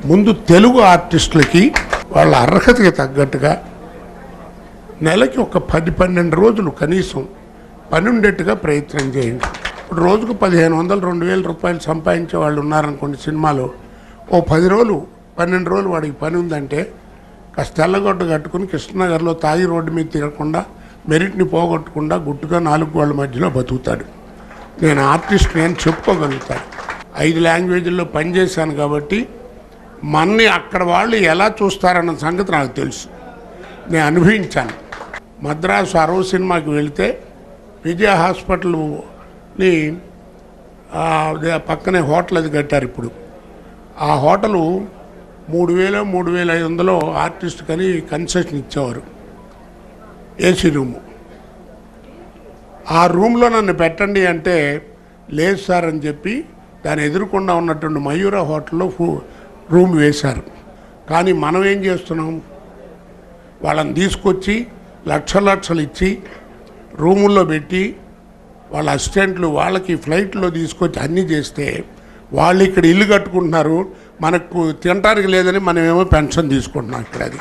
ముందు తెలుగు ఆర్టిస్టులకి వాళ్ళ అర్హతకి తగ్గట్టుగా నెలకి ఒక 10-12 రోజులు కనీసం పని ఉండేట్టుగా ప్రయత్నం చేయండి. ఇప్పుడు రోజుకు 1500-2000 రూపాయలు సంపాదించే వాళ్ళు ఉన్నారనుకోండి సినిమాలో. ఓ 10 రోజులు 12 రోజులు వాడికి పని ఉందంటే కాస్త తెల్లగొడ్డ కట్టుకుని కృష్ణనగర్లో తాగి రోడ్డు మీద తిరగకుండా మెరిట్ని పోగొట్టకుండా గుట్టుగా 4 గోళ్ల మధ్యలో బతుకుతాడు. నేను ఆర్టిస్ట్ని అని చెప్పుకోగలుగుతాను. 5 లాంగ్వేజ్ల్లో పనిచేశాను కాబట్టి మన్ని అక్కడ వాళ్ళు ఎలా చూస్తారన్న సంగతి నాకు తెలుసు, నేను అనుభవించాను. మద్రాసు 60 సినిమాకి వెళితే విజయ హాస్పిటల్ని పక్కనే హోటల్ అది కట్టారు. ఇప్పుడు ఆ హోటలు 3000-3500 ఆర్టిస్ట్ కని కన్సెషన్ ఇచ్చేవారు, ఏసీ రూము. ఆ రూమ్లో నన్ను పెట్టండి అంటే లేదు సార్ అని చెప్పి దాని ఎదురుకుండా ఉన్నటువంటి మయూర హోటల్లో రూమ్ వేశారు. కానీ మనం ఏం చేస్తున్నాం, వాళ్ళని తీసుకొచ్చి లక్షలు ఇచ్చి రూముల్లో పెట్టి వాళ్ళ అసిస్టెంట్లు వాళ్ళకి ఫ్లైట్లో తీసుకొచ్చి అన్నీ చేస్తే వాళ్ళు ఇక్కడ ఇల్లు కట్టుకుంటున్నారు, మనకు తినడానికి లేదని మనమేమో పెన్షన్ తీసుకుంటున్నాం ఇక్కడ. అది